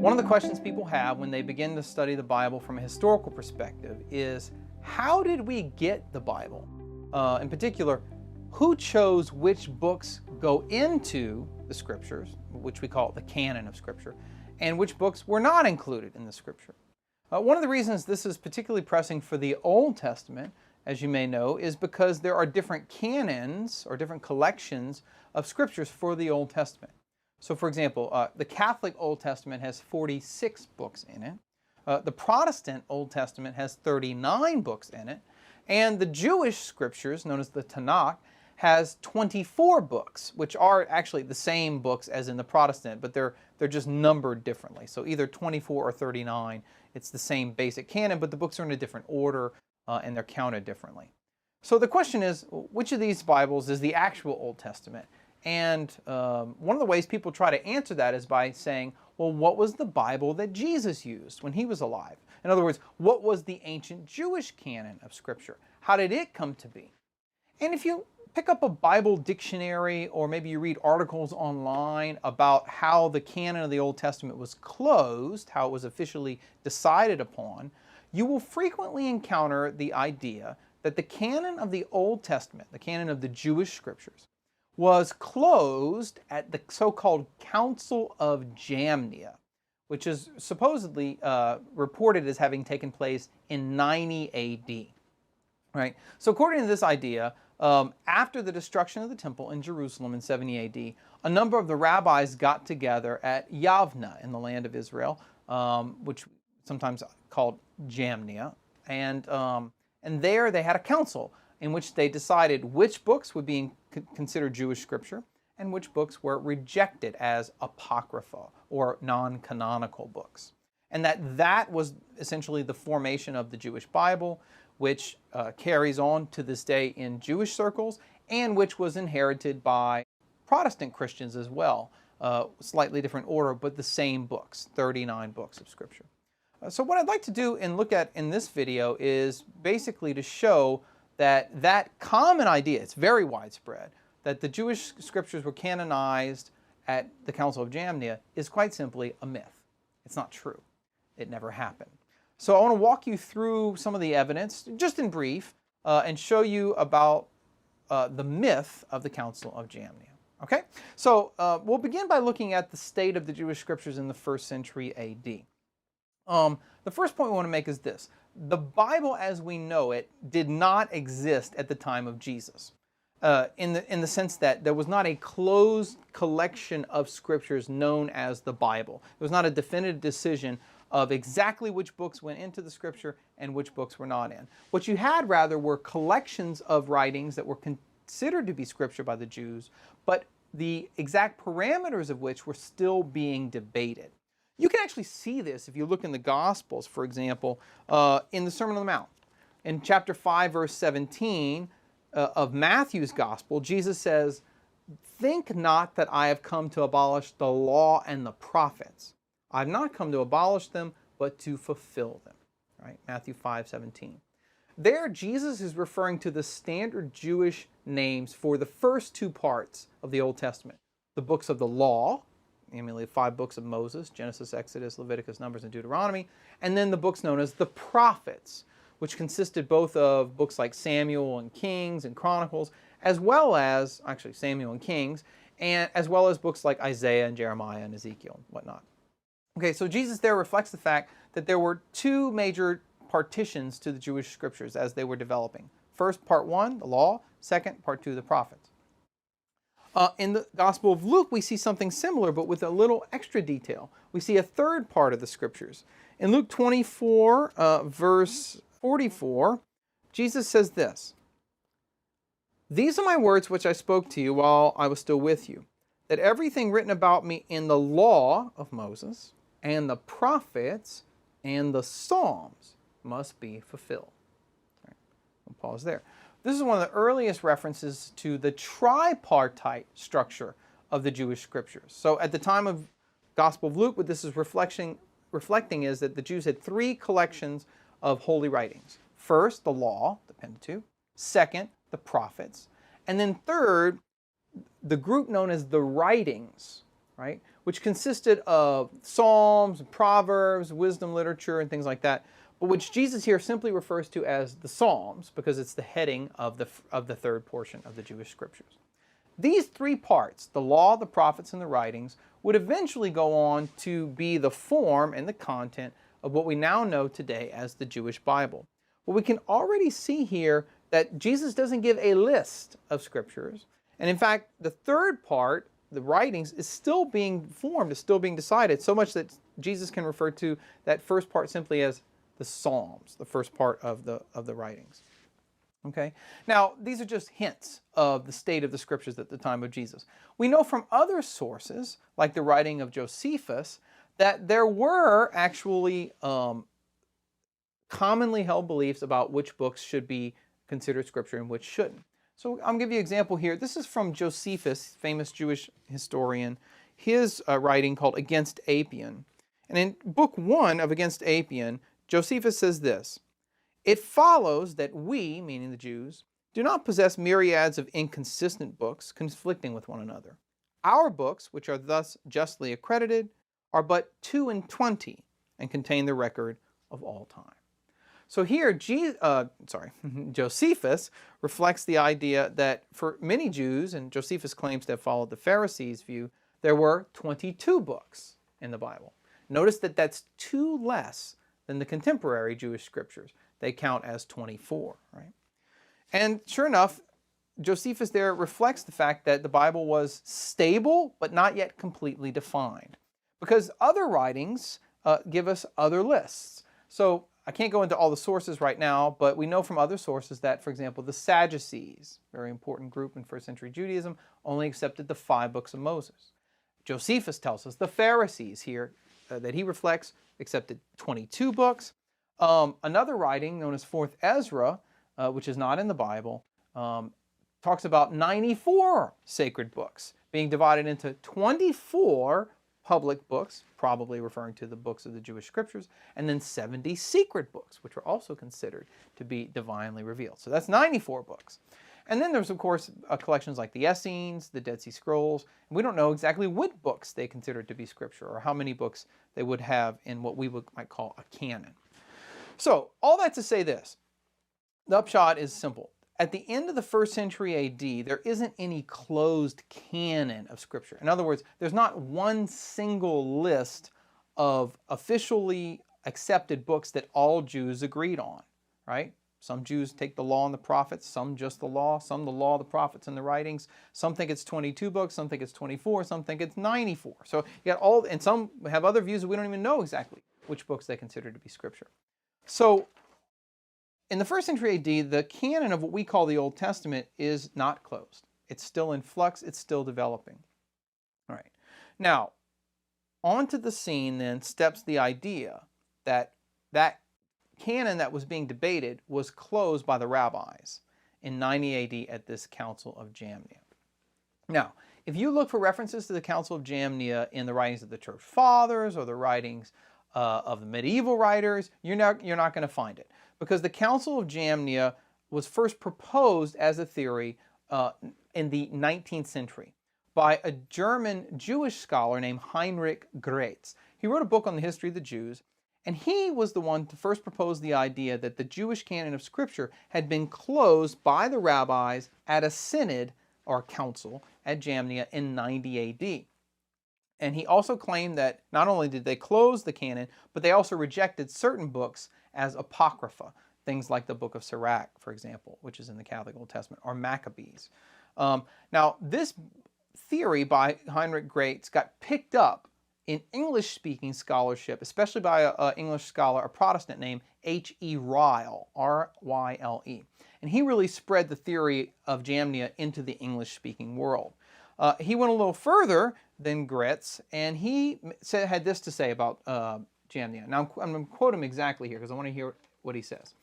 One of the questions people have when they begin to study the Bible from a historical perspective is, how did we get the Bible? In particular, who chose which books go into the Scriptures, which we call the canon of Scripture, and which books were not included in the Scripture? One of the reasons this is particularly pressing for the Old Testament, as you may know, is because there are different canons or different collections of Scriptures for the Old Testament. So, for example, the Catholic Old Testament has 46 books in it. The Protestant Old Testament has 39 books in it. And the Jewish Scriptures, known as the Tanakh, has 24 books, which are actually the same books as in the Protestant, but they're just numbered differently. So either 24 or 39, it's the same basic canon, but the books are in a different order and they're counted differently. So the question is, which of these Bibles is the actual Old Testament? And one of the ways people try to answer that is by saying, well, what was the Bible that Jesus used when he was alive? In other words, what was the ancient Jewish canon of Scripture? How did it come to be? And if you pick up a Bible dictionary, or maybe you read articles online about how the canon of the Old Testament was closed, how it was officially decided upon, you will frequently encounter the idea that the canon of the Old Testament, the canon of the Jewish Scriptures, was closed at the so-called Council of Jamnia, which is supposedly reported as having taken place in 90 A.D. Right? So according to this idea, after the destruction of the temple in Jerusalem in 70 A.D., a number of the rabbis got together at Yavna in the land of Israel, which sometimes called Jamnia, and there they had a council in which they decided which books would be considered Jewish Scripture and which books were rejected as apocrypha or non-canonical books. And that was essentially the formation of the Jewish Bible, which carries on to this day in Jewish circles and which was inherited by Protestant Christians as well. Slightly different order, but the same books, 39 books of Scripture. So what I'd like to do and look at in this video is basically to show that common idea, it's very widespread, that the Jewish Scriptures were canonized at the Council of Jamnia is quite simply a myth. It's not true. It never happened. So I want to walk you through some of the evidence, just in brief, and show you about the myth of the Council of Jamnia. Okay? So we'll begin by looking at the state of the Jewish Scriptures in the 1st century A.D. The first point we want to make is this. The Bible as we know it did not exist at the time of Jesus, in the sense that there was not a closed collection of Scriptures known as the Bible. There was not a definitive decision of exactly which books went into the Scripture and which books were not in. What you had rather were collections of writings that were considered to be Scripture by the Jews, but the exact parameters of which were still being debated. You can actually see this if you look in the Gospels, for example, in the Sermon on the Mount. In chapter 5, verse 17 of Matthew's Gospel, Jesus says, "Think not that I have come to abolish the law and the prophets. I have not come to abolish them, but to fulfill them." Right? Matthew 5:17. There, Jesus is referring to the standard Jewish names for the first two parts of the Old Testament. The books of the law, namely the 5 books of Moses, Genesis, Exodus, Leviticus, Numbers, and Deuteronomy, and then the books known as the prophets, which consisted both of books like Samuel and Kings and Chronicles, as well as, actually Samuel and Kings, and as well as books like Isaiah and Jeremiah and Ezekiel and whatnot. Okay, so Jesus there reflects the fact that there were 2 major partitions to the Jewish Scriptures as they were developing. First, part 1, the law. Second, part 2, the prophets. In the Gospel of Luke, we see something similar, but with a little extra detail. We see a third part of the Scriptures. In Luke 24, verse 44, Jesus says this, "These are my words which I spoke to you while I was still with you, that everything written about me in the law of Moses and the prophets and the Psalms must be fulfilled." All right, we'll pause there. This is one of the earliest references to the tripartite structure of the Jewish Scriptures. So at the time of Gospel of Luke, what this is reflecting is that the Jews had 3 collections of holy writings. First, the law, the Pentateuch. Second, the prophets. And then third, the group known as the writings, right? Which consisted of Psalms, Proverbs, wisdom literature, and things like that, but which Jesus here simply refers to as the Psalms because it's the heading of the third portion of the Jewish scriptures. These three parts, the law, the prophets, and the writings, would eventually go on to be the form and the content of what we now know today as the Jewish Bible. But we can already see here that Jesus doesn't give a list of scriptures. And in fact, the third part, the writings, is still being formed, is still being decided, so much that Jesus can refer to that first part simply as the Psalms, the first part of the writings. Okay? Now, these are just hints of the state of the scriptures at the time of Jesus. We know from other sources, like the writing of Josephus, that there were actually commonly held beliefs about which books should be considered scripture and which shouldn't. So I'm going to give you an example here. This is from Josephus, famous Jewish historian, his writing called Against Apion. And in book 1 of Against Apion, Josephus says this: "It follows that we," meaning the Jews, "do not possess myriads of inconsistent books conflicting with one another. Our books, which are thus justly accredited, are but 22 and contain the record of all time." So here, Josephus reflects the idea that for many Jews, and Josephus claims to have followed the Pharisees' view, there were 22 books in the Bible. Notice that that's 2 less than the contemporary Jewish scriptures. They count as 24, right? And sure enough, Josephus there reflects the fact that the Bible was stable, but not yet completely defined. Because other writings give us other lists. So I can't go into all the sources right now, but we know from other sources that, for example, the Sadducees, very important group in first century Judaism, only accepted the 5 books of Moses. Josephus tells us the Pharisees here that he reflects accepted 22 books. Another writing known as 4th Ezra, which is not in the Bible, talks about 94 sacred books being divided into 24 public books, probably referring to the books of the Jewish scriptures, and then 70 secret books, which were also considered to be divinely revealed. So that's 94 books. And then there's, of course, collections like the Essenes, the Dead Sea Scrolls, and we don't know exactly what books they considered to be scripture or how many books they would have in what we might call a canon. So, all that to say this, the upshot is simple. At the end of the 1st century AD, there isn't any closed canon of Scripture. In other words, there's not one single list of officially accepted books that all Jews agreed on, right? Some Jews take the law and the prophets, some just the law, some the law, the prophets, and the writings. Some think it's 22 books, some think it's 24, some think it's 94. So you got all, and some have other views that we don't even know exactly which books they consider to be Scripture. So in the 1st century AD, the canon of what we call the Old Testament is not closed. It's still in flux, it's still developing. All right. Now, onto the scene then steps the idea that that canon that was being debated was closed by the rabbis in 90 AD at this Council of Jamnia. Now, if you look for references to the Council of Jamnia in the writings of the Church Fathers or the writings of the medieval writers, you're not going to find it. Because the Council of Jamnia was first proposed as a theory in the 19th century by a German Jewish scholar named Heinrich Graetz. He wrote a book on the history of the Jews, and he was the one to first propose the idea that the Jewish canon of Scripture had been closed by the rabbis at a synod or council at Jamnia in 90 AD. And he also claimed that not only did they close the canon, but they also rejected certain books as apocrypha, things like the book of Sirach, for example, which is in the Catholic Old Testament, or Maccabees. Now, this theory by Heinrich Graetz got picked up in English-speaking scholarship, especially by an English scholar, a Protestant named H.E. Ryle, R-Y-L-E. And he really spread the theory of Jamnia into the English-speaking world. He went a little further than Graetz, and he had this to say about Jamnia. Now, I'm going to quote him exactly here because I want to hear what he says.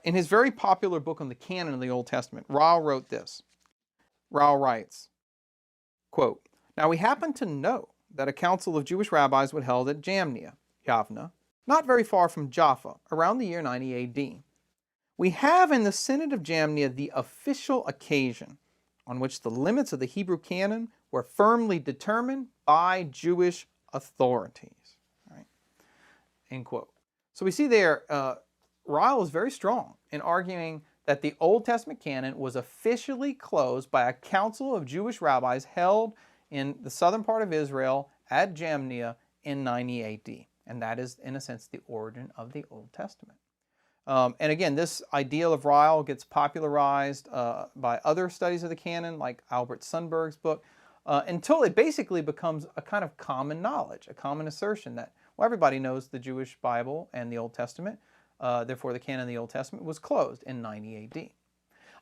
In his very popular book on the canon of the Old Testament, Ryle wrote this. Ryle writes, quote, "Now we happen to know that a council of Jewish rabbis was held at Jamnia, Yavna, not very far from Jaffa, around the year 90 AD. We have in the Synod of Jamnia the official occasion on which the limits of the Hebrew canon were firmly determined by Jewish authorities. Right? End quote. So we see there, Ryle is very strong in arguing that the Old Testament canon was officially closed by a council of Jewish rabbis held in the southern part of Israel at Jamnia in 90 AD. And that is, in a sense, the origin of the Old Testament. And again, this ideal of Ryle gets popularized by other studies of the canon, like Albert Sundberg's book, until it basically becomes a kind of common knowledge, a common assertion that, well, everybody knows the Jewish Bible and the Old Testament, therefore the canon of the Old Testament was closed in 90 AD.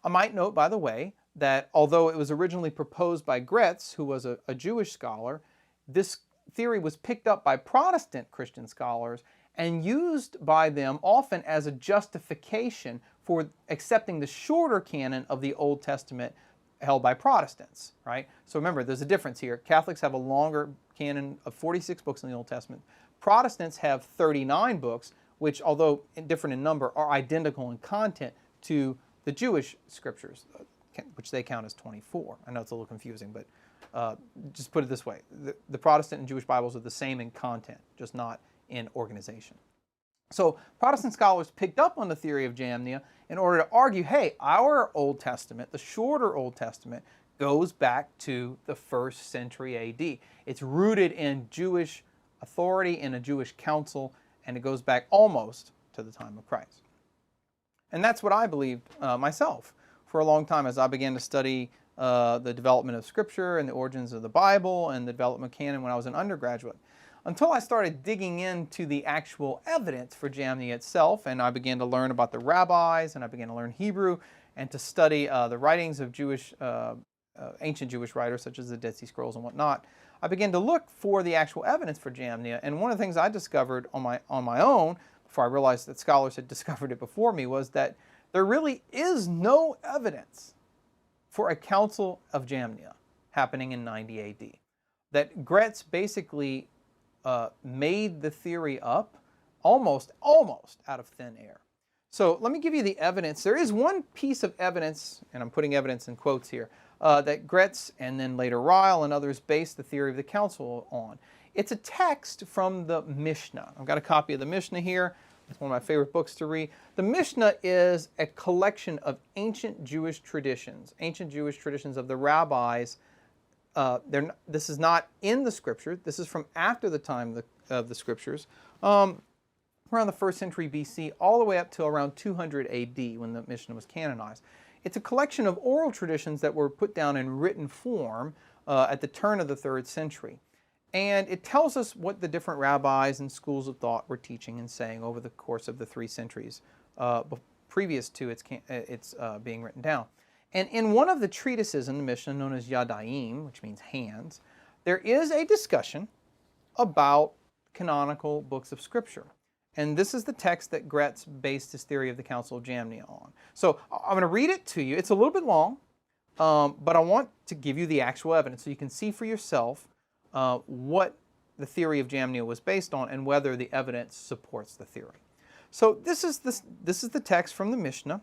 I might note, by the way, that although it was originally proposed by Gretz, who was a Jewish scholar, this theory was picked up by Protestant Christian scholars and used by them often as a justification for accepting the shorter canon of the Old Testament held by Protestants, right? So remember, there's a difference here. Catholics have a longer canon of 46 books in the Old Testament. Protestants have 39 books, which, although different in number, are identical in content to the Jewish scriptures, which they count as 24. I know it's a little confusing, but just put it this way. The Protestant and Jewish Bibles are the same in content, just not in organization. So Protestant scholars picked up on the theory of Jamnia in order to argue, hey, our Old Testament, the shorter Old Testament, goes back to the 1st century AD. It's rooted in Jewish authority, in a Jewish council, and it goes back almost to the time of Christ. And that's what I believed myself for a long time as I began to study the development of Scripture and the origins of the Bible and the development of canon when I was an undergraduate. Until I started digging into the actual evidence for Jamnia itself, and I began to learn about the rabbis, and I began to learn Hebrew, and to study the writings of ancient Jewish writers such as the Dead Sea Scrolls and whatnot, I began to look for the actual evidence for Jamnia. And one of the things I discovered on my own, before I realized that scholars had discovered it before me, was that there really is no evidence for a Council of Jamnia happening in 90 AD. That Gretz basically made the theory up almost out of thin air. So let me give you the evidence. There is one piece of evidence, and I'm putting evidence in quotes here, that Gretz and then later Ryle and others based the theory of the council on. It's a text from the Mishnah. I've got a copy of the Mishnah here. It's one of my favorite books to read. The Mishnah is a collection of ancient Jewish traditions of the rabbis. This is not in the Scripture. This is from after the time of the Scriptures, around the 1st century BC, all the way up to around 200 AD when the Mishnah was canonized. It's a collection of oral traditions that were put down in written form at the turn of the 3rd century. And it tells us what the different rabbis and schools of thought were teaching and saying over the course of the 3 centuries previous to its being written down. And in one of the treatises in the Mishnah, known as Yadayim, which means hands, there is a discussion about canonical books of Scripture. And this is the text that Gretz based his theory of the Council of Jamnia on. So I'm going to read it to you. It's a little bit long, but I want to give you the actual evidence so you can see for yourself what the theory of Jamnia was based on and whether the evidence supports the theory. So this is the text from the Mishnah,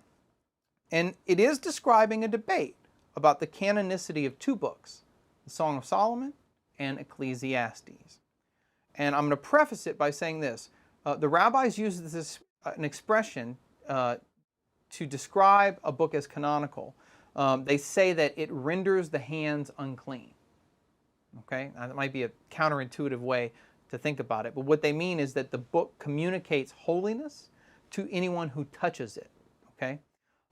and it is describing a debate about the canonicity of 2 books, the Song of Solomon and Ecclesiastes. And I'm going to preface it by saying this. The rabbis use an expression to describe a book as canonical. They say that it renders the hands unclean. Okay, now, that might be a counterintuitive way to think about it, but what they mean is that the book communicates holiness to anyone who touches it. Okay,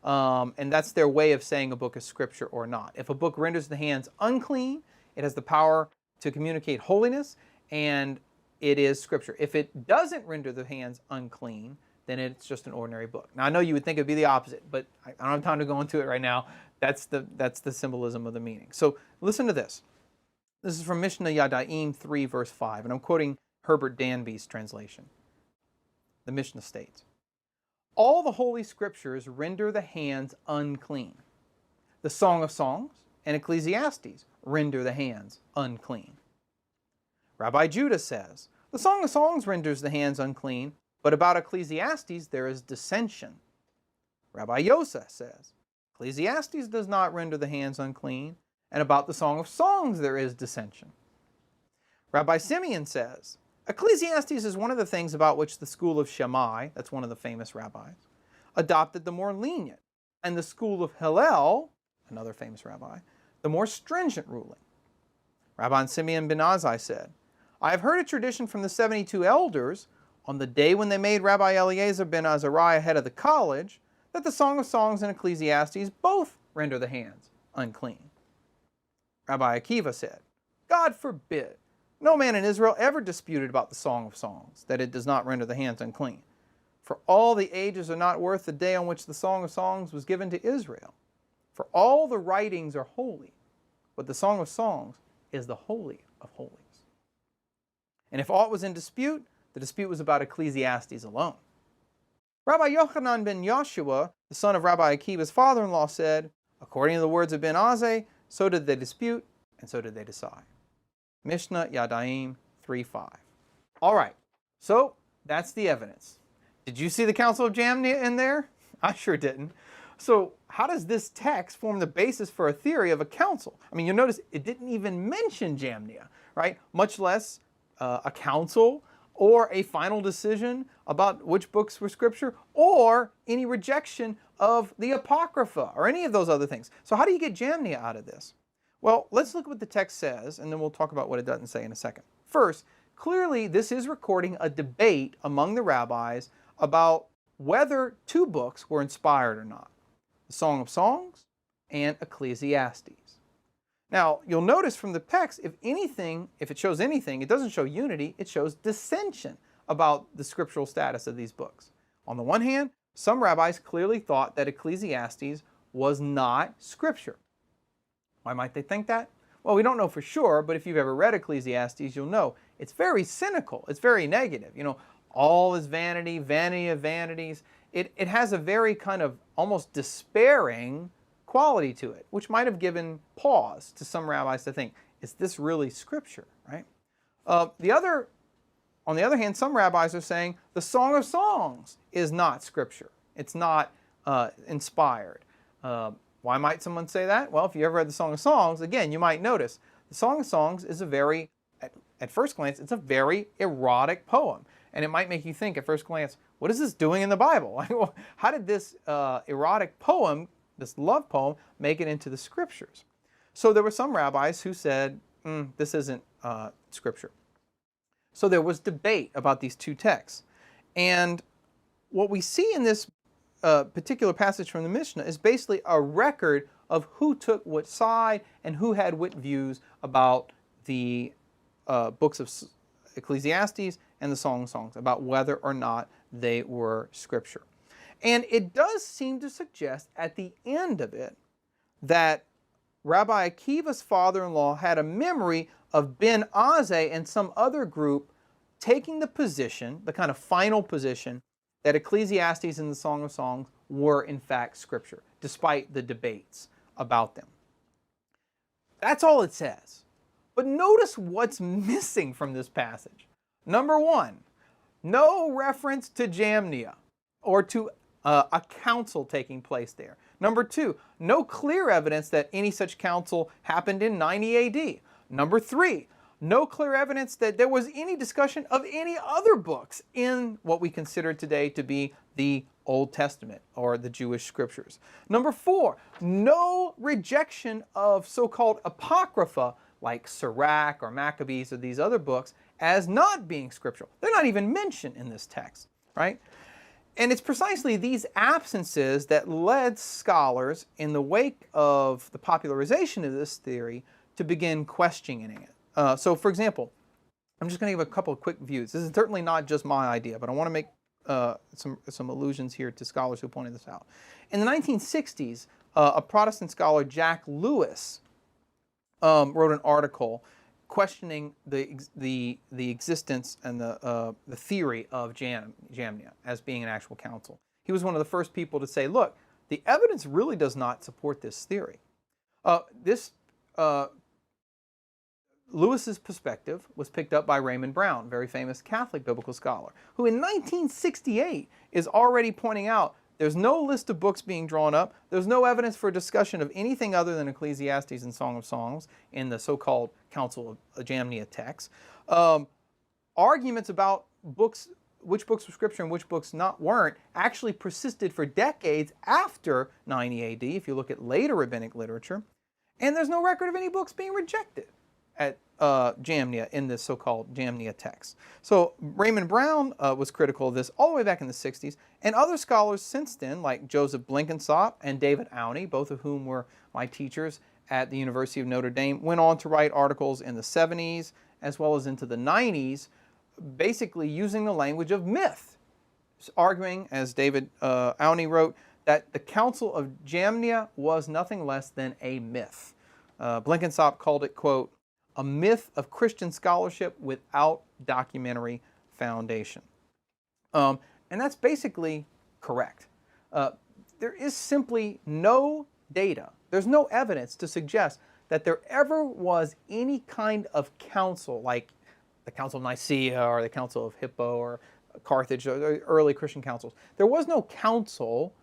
and that's their way of saying a book is Scripture or not. If a book renders the hands unclean, it has the power to communicate holiness, and it is Scripture. If it doesn't render the hands unclean, then it's just an ordinary book. Now, I know you would think it would be the opposite, but I don't have time to go into it right now. That's the symbolism of the meaning. So listen to this. This is from Mishnah Yadayim 3, verse 5, and I'm quoting Herbert Danby's translation. The Mishnah states, "All the Holy Scriptures render the hands unclean. The Song of Songs and Ecclesiastes render the hands unclean." Rabbi Judah says, "The Song of Songs renders the hands unclean, but about Ecclesiastes there is dissension." Rabbi Yosef says, "Ecclesiastes does not render the hands unclean, And about the Song of Songs there is dissension. Rabbi Simeon says, Ecclesiastes is one of the things about which the school of Shammai, that's one of the famous rabbis, adopted the more lenient, and the school of Hillel, another famous rabbi, the more stringent ruling. Rabbi Simeon ben Azai said, I have heard a tradition from the 72 elders on the day when they made Rabbi Eliezer ben Azariah head of the college that the Song of Songs and Ecclesiastes both render the hands unclean. Rabbi Akiva said, God forbid, no man in Israel ever disputed about the Song of Songs, that it does not render the hands unclean. For all the ages are not worth the day on which the Song of Songs was given to Israel. For all the writings are holy, but the Song of Songs is the Holy of Holies. And if aught was in dispute, the dispute was about Ecclesiastes alone. Rabbi Yochanan ben Yeshua, the son of Rabbi Akiva's father-in-law, said, according to the words of Ben Azai, so did they dispute, and so did they decide. Mishnah Yadayim 3:5. All right, so that's the evidence. Did you see the Council of Jamnia in there? I sure didn't. So how does this text form the basis for a theory of a council? I mean, you'll notice it didn't even mention Jamnia, right? Much less a council or a final decision about which books were scripture or any rejection of the Apocrypha or any of those other things. So how do you get Jamnia out of this? Well, let's look at what the text says, and then we'll talk about what it doesn't say in a second. First, clearly this is recording a debate among the rabbis about whether two books were inspired or not, the Song of Songs and Ecclesiastes. Now, you'll notice from the text, if it shows anything, it doesn't show unity, it shows dissension about the scriptural status of these books. On the one hand, some rabbis clearly thought that Ecclesiastes was not scripture. Why might they think that? Well, we don't know for sure, but if you've ever read Ecclesiastes, you'll know it's very cynical. It's very negative. You know, all is vanity, vanity of vanities. It has a very kind of almost despairing quality to it, which might have given pause to some rabbis to think, is this really scripture, right? On the other hand, some rabbis are saying the Song of Songs is not scripture. It's not inspired. Why might someone say that? Well, if you ever read the Song of Songs, again, you might notice the Song of Songs is a very, at first glance, it's a very erotic poem. And it might make you think at first glance, what is this doing in the Bible? How did this erotic poem, this love poem, make it into the scriptures? So there were some rabbis who said, this isn't scripture. So there was debate about these two texts. And what we see in this particular passage from the Mishnah is basically a record of who took what side and who had what views about the books of Ecclesiastes and the Song of Songs, about whether or not they were scripture. And it does seem to suggest at the end of it that Rabbi Akiva's father-in-law had a memory of Ben Azai and some other group taking the position, the kind of final position, that Ecclesiastes and the Song of Songs were in fact scripture, despite the debates about them. That's all it says. But notice what's missing from this passage. Number one, no reference to Jamnia or to a council taking place there. Number two, no clear evidence that any such council happened in 90 AD. Number three, no clear evidence that there was any discussion of any other books in what we consider today to be the Old Testament or the Jewish scriptures. Number four, no rejection of so-called Apocrypha like Sirach or Maccabees or these other books as not being scriptural. They're not even mentioned in this text, right? And it's precisely these absences that led scholars in the wake of the popularization of this theory to begin questioning it. So for example, I'm just going to give a couple of quick views. This is certainly not just my idea, but I want to make some allusions here to scholars who pointed this out. In the 1960s, a Protestant scholar, Jack Lewis, wrote an article questioning the existence and the theory of Jamnia as being an actual council. He was one of the first people to say, look, the evidence really does not support this theory. Lewis's perspective was picked up by Raymond Brown, very famous Catholic biblical scholar, who in 1968 is already pointing out There's no list of books being drawn up. There's no evidence for discussion of anything other than Ecclesiastes and Song of Songs in the so-called Council of Jamnia text. Arguments about books, which books were scripture and which books weren't, actually persisted for decades after 90 AD, if you look at later rabbinic literature. And there's no record of any books being rejected at Jamnia in this so-called Jamnia text. So Raymond Brown was critical of this all the way back in the 60s, and other scholars since then, like Joseph Blenkinsop and David Auney, both of whom were my teachers at the University of Notre Dame, went on to write articles in the 70s as well as into the 90s, basically using the language of myth, arguing, as David Auney wrote, that the Council of Jamnia was nothing less than a myth. Blenkinsop called it, quote, a myth of Christian scholarship without documentary foundation. And that's basically correct. There is simply no data, there's no evidence to suggest that there ever was any kind of council, like the Council of Nicaea or the Council of Hippo or Carthage, or the early Christian councils. There was no council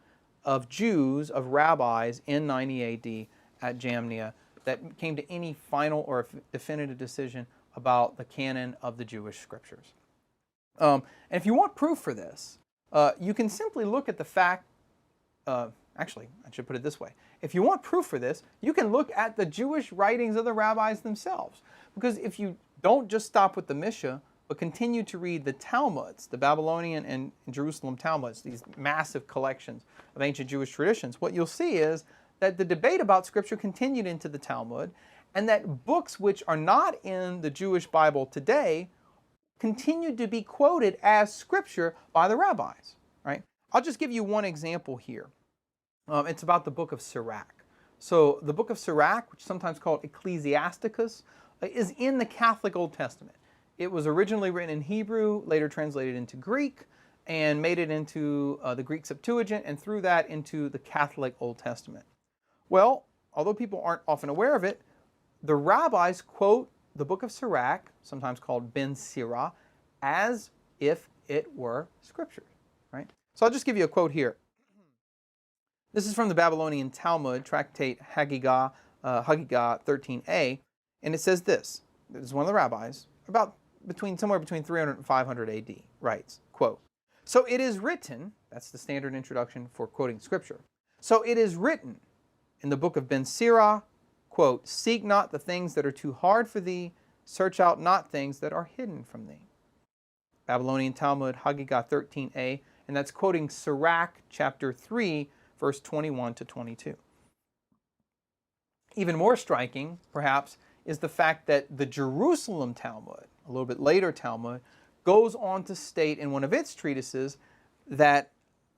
of Jews, of rabbis in 90 AD at Jamnia that came to any final or definitive decision about the canon of the Jewish scriptures. And if you want proof for this, you can simply look at the fact, actually, I should put it this way. If you want proof for this, you can look at the Jewish writings of the rabbis themselves. Because if you don't just stop with the Mishnah, but continue to read the Talmuds, the Babylonian and Jerusalem Talmuds, these massive collections of ancient Jewish traditions, what you'll see is that the debate about Scripture continued into the Talmud, and that books which are not in the Jewish Bible today continued to be quoted as Scripture by the rabbis. Right? I'll just give you one example here. It's about the book of Sirach. So the book of Sirach, which is sometimes called Ecclesiasticus, is in the Catholic Old Testament. It was originally written in Hebrew, later translated into Greek, and made it into the Greek Septuagint, and through that into the Catholic Old Testament. Well, although people aren't often aware of it, the rabbis quote the book of Sirach, sometimes called Ben Sirah, as if it were Scripture. Right? So I'll just give you a quote here. This is from the Babylonian Talmud, tractate Hagigah 13a, and it says this. This is one of the rabbis, somewhere between 300 and 500 AD, writes, quote, so it is written, that's the standard introduction for quoting Scripture, so it is written in the book of Ben Sirah, quote, seek not the things that are too hard for thee, search out not things that are hidden from thee. Babylonian Talmud, Hagigah 13a, and that's quoting Sirach chapter 3, verse 21 to 22. Even more striking, perhaps, is the fact that the Jerusalem Talmud, a little bit later Talmud, goes on to state in one of its treatises that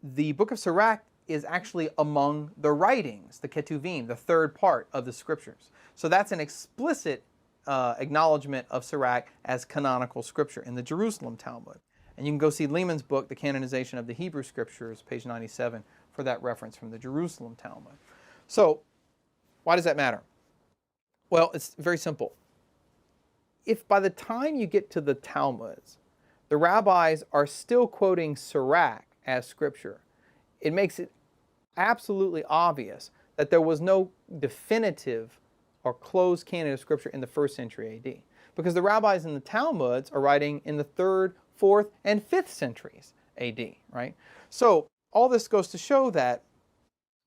the book of Sirach is actually among the writings, the Ketuvim, the third part of the Scriptures. So that's an explicit acknowledgement of Sirach as canonical Scripture in the Jerusalem Talmud. And you can go see Lehman's book, The Canonization of the Hebrew Scriptures, page 97, for that reference from the Jerusalem Talmud. So, why does that matter? Well, it's very simple. If by the time you get to the Talmuds, the rabbis are still quoting Sirach as Scripture, it makes it absolutely obvious that there was no definitive or closed canon of Scripture in the 1st century AD. Because the rabbis in the Talmuds are writing in the 3rd, 4th, and 5th centuries AD, right? So all this goes to show that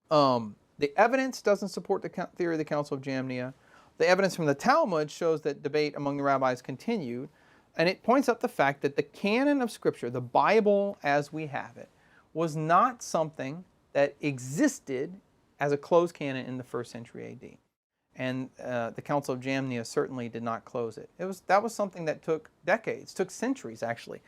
the evidence doesn't support the theory of the Council of Jamnia. The evidence from the Talmud shows that debate among the rabbis continued, and it points out the fact that the canon of Scripture, the Bible as we have it, was not something that existed as a closed canon in the 1st century AD. And the Council of Jamnia certainly did not close it. That was something that took decades, took centuries actually,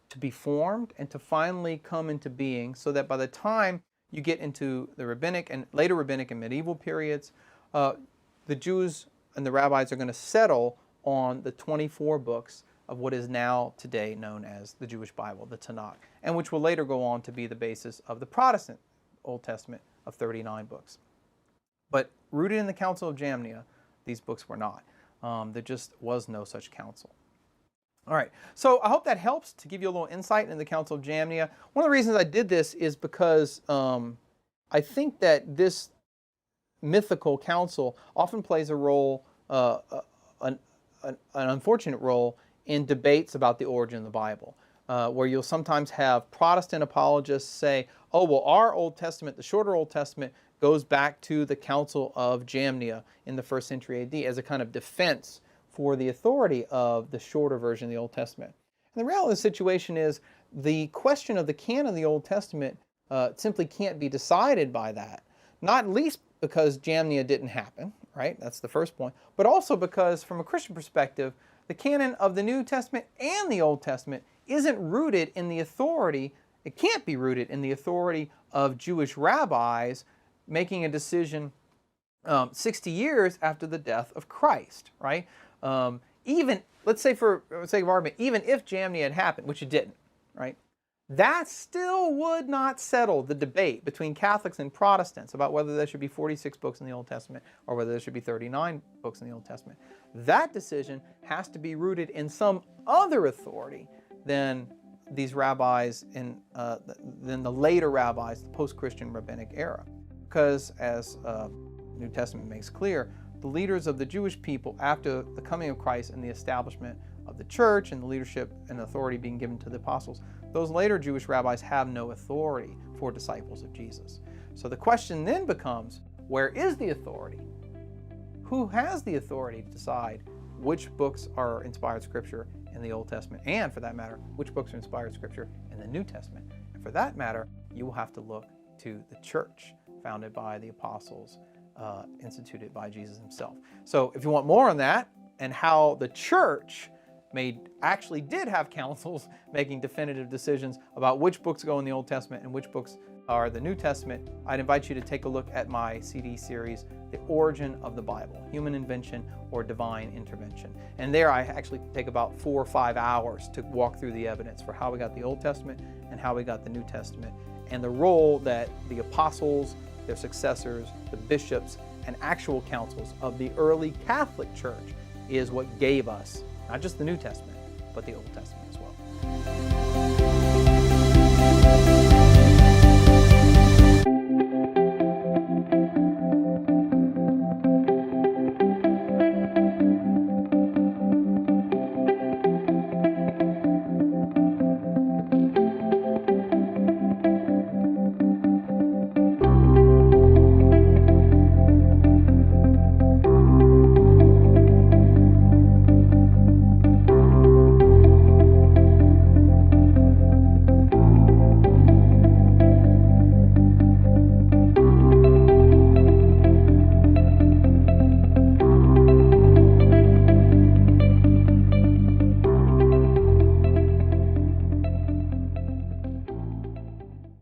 to be formed and to finally come into being, so that by the time you get into the rabbinic and later rabbinic and medieval periods, the Jews and the rabbis are going to settle on the 24 books of what is now today known as the Jewish Bible, the Tanakh, and which will later go on to be the basis of the Protestant Old Testament of 39 books. But rooted in the Council of Jamnia, these books were not. There just was no such council. All right, so I hope that helps to give you a little insight into the Council of Jamnia. One of the reasons I did this is because I think that this mythical council often plays a role, an unfortunate role, in debates about the origin of the Bible, where you'll sometimes have Protestant apologists say, oh, well, our Old Testament, the shorter Old Testament, goes back to the Council of Jamnia in the 1st century AD as a kind of defense for the authority of the shorter version of the Old Testament. And the reality of the situation is the question of the canon of the Old Testament simply can't be decided by that, not least because Jamnia didn't happen, right? That's the first point, but also because from a Christian perspective, the canon of the New Testament and the Old Testament isn't rooted in the authority, it can't be rooted in the authority of Jewish rabbis making a decision 60 years after the death of Christ, right? Even, let's say for sake of argument, even if Jamnia had happened, which it didn't, right? That still would not settle the debate between Catholics and Protestants about whether there should be 46 books in the Old Testament or whether there should be 39 books in the Old Testament. That decision has to be rooted in some other authority than these rabbis than the later rabbis, the post-Christian rabbinic era. Because as New Testament makes clear, the leaders of the Jewish people after the coming of Christ and the establishment of the church and the leadership and authority being given to the apostles, those later Jewish rabbis have no authority for disciples of Jesus. So the question then becomes, where is the authority? Who has the authority to decide which books are inspired scripture in the Old Testament, and for that matter, which books are inspired scripture in the New Testament? And for that matter, you will have to look to the church founded by the apostles, instituted by Jesus himself. So if you want more on that and how the church actually did have councils making definitive decisions about which books go in the Old Testament and which books are the New Testament, I'd invite you to take a look at my CD series, The Origin of the Bible, Human Invention or Divine Intervention. And there I actually take about 4 or 5 hours to walk through the evidence for how we got the Old Testament and how we got the New Testament, and the role that the apostles, their successors, the bishops, and actual councils of the early Catholic Church is what gave us not just the New Testament, but the Old Testament as well.